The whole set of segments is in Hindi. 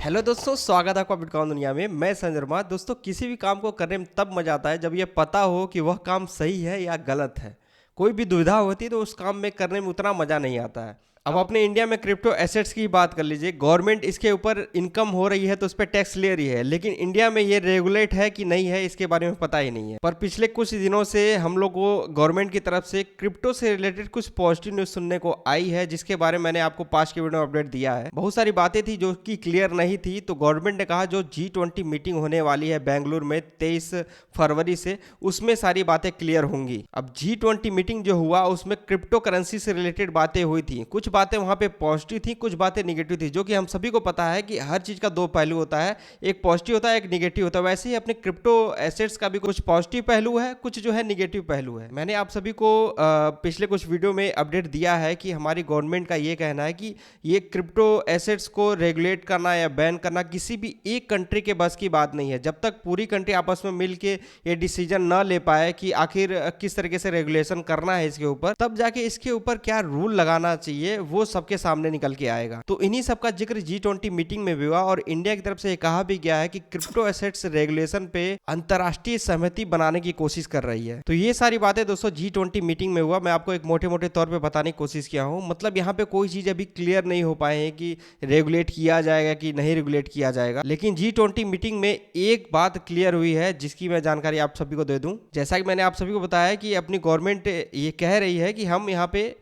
हेलो दोस्तों, स्वागत है आपका बिटकॉइन दुनिया में। मैं संजय वर्मा। दोस्तों, किसी भी काम को करने में तब मजा आता है जब ये पता हो कि वह काम सही है या गलत है। कोई भी दुविधा होती है तो उस काम में करने में उतना मजा नहीं आता है। अब अपने इंडिया में क्रिप्टो एसेट्स की बात कर लीजिए। गवर्नमेंट इसके ऊपर इनकम हो रही है तो उस पर टैक्स ले रही है, लेकिन इंडिया में ये रेगुलेट है कि नहीं है इसके बारे में पता ही नहीं है। पर पिछले कुछ दिनों से हम लोग को गवर्नमेंट की तरफ से क्रिप्टो से रिलेटेड कुछ पॉजिटिव न्यूज सुनने को आई है, जिसके बारे में मैंने आपको पास्ट के वीडियो में अपडेट दिया है। बहुत सारी बातें थी जो कि क्लियर नहीं थी, तो गवर्नमेंट ने कहा जो G20 मीटिंग होने वाली है बेंगलुरु में 23 फरवरी से, उसमें सारी बातें क्लियर होंगी। अब G20 मीटिंग जो हुआ उसमें क्रिप्टो करेंसी से रिलेटेड बातें हुई थी। कुछ बातें वहां पे पॉजिटिव थी, कुछ बातें निगेटिव थी, जो कि हम सभी को पता है कि हर चीज का दो पहलू होता है, एक पॉजिटिव होता है, एक निगेटिव होता है। वैसे ही अपने क्रिप्टो एसेट्स का भी कुछ पॉजिटिव पहलू है, कुछ जो है निगेटिव पहलू है। मैंने आप सभी को पिछले कुछ वीडियो में अपडेट दिया है कि हमारी गवर्नमेंट का ये कहना है कि ये क्रिप्टो एसेट्स को रेगुलेट करना या बैन करना किसी भी एक कंट्री के बस की बात नहीं है। जब तक पूरी कंट्री आपस में मिलके ये डिसीजन न ले पाए कि आखिर किस तरीके से रेगुलेशन करना है इसके ऊपर, तब जाके इसके ऊपर क्या रूल लगाना चाहिए वो सबके सामने निकल के आएगा। तो इन्हीं सब का जिक्र G20 मीटिंग में भी हुआ और इंडिया की तरफ से कहा भी गया है कि क्रिप्टो एसेट्स रेगुलेशन पे अंतरराष्ट्रीय सहमति बनाने की कोशिश कर रही है। तो ये सारी बातें दोस्तों G20 मीटिंग में हुआ। मैं आपको एक मोटे मोटे तौर पे बताने की कोशिश किया हूँ। मतलब यहाँ पे कोई चीज अभी क्लियर नहीं हो पाए हैं कि रेगुलेट किया जाएगा कि नहीं रेगुलेट किया जाएगा, लेकिन G20 मीटिंग में एक बात क्लियर हुई है जिसकी मैं जानकारी आप सभी को दे दूं। जैसा कि मैंने आप सभी को बताया कि अपनी गवर्नमेंट ये कह रही है कि हम यहाँ पे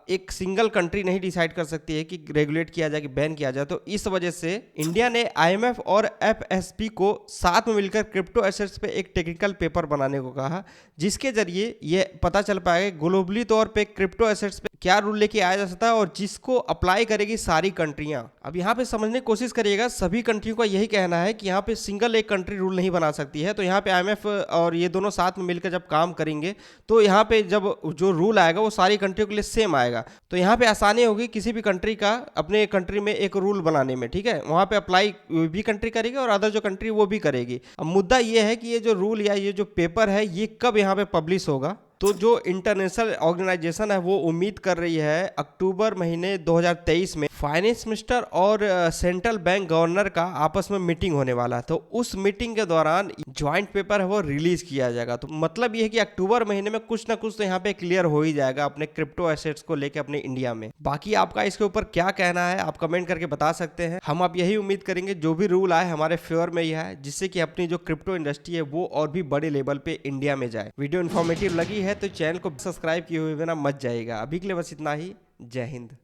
एक सिंगल कंट्री नहीं डिसाइड कर सकती है कि रेगुलेट किया जाए कि बैन किया जाए। तो इस वजह से इंडिया ने IMF और FSB को साथ में मिलकर क्रिप्टो एसेट्स पे एक टेक्निकल पेपर बनाने को कहा, जिसके जरिए ये पता चल पाएगा ग्लोबली तौर पे क्रिप्टो एसेट्स पे क्या रूल लेके आया जा सकता है और जिसको अप्लाई करेगी सारी कंट्रियां। अब यहाँ पे समझने की कोशिश करिएगा, सभी कंट्रियों का यही कहना है कि यहाँ पे सिंगल एक कंट्री रूल नहीं बना सकती है। तो यहाँ पे IMF और ये दोनों साथ में मिलकर जब काम करेंगे तो यहाँ पे जब जो रूल आएगा वो सारी कंट्रियों के लिए सेम आएगा। तो यहाँ पे आसानी होगी किसी भी कंट्री का अपने कंट्री में एक रूल बनाने में, ठीक है। वहाँ पे अप्लाई भी कंट्री करेगी और अदर जो कंट्री वो भी करेगी। अब मुद्दा ये है कि ये जो रूल या ये जो पेपर है ये कब यहाँ पे पब्लिश होगा। तो जो इंटरनेशनल ऑर्गेनाइजेशन है वो उम्मीद कर रही है अक्टूबर महीने 2023 में फाइनेंस मिनिस्टर और सेंट्रल बैंक गवर्नर का आपस में मीटिंग होने वाला है। तो उस मीटिंग के दौरान ज्वाइंट पेपर है वो रिलीज किया जाएगा। तो मतलब ये है कि अक्टूबर महीने में कुछ ना कुछ तो यहाँ पे क्लियर हो ही जाएगा अपने क्रिप्टो एसेट्स को लेकर अपने इंडिया में। बाकी आपका इसके ऊपर क्या कहना है आप कमेंट करके बता सकते हैं। हम आप यही उम्मीद करेंगे जो भी रूल आए हमारे फेवर में ही है, जिससे कि अपनी जो क्रिप्टो इंडस्ट्री है वो और भी बड़े लेवल पे इंडिया में जाए। वीडियो इन्फॉर्मेटिव लगी है तो चैनल को सब्सक्राइब किए हुए बिना मत जाइएगा। अभी के लिए बस इतना ही। जय हिंद।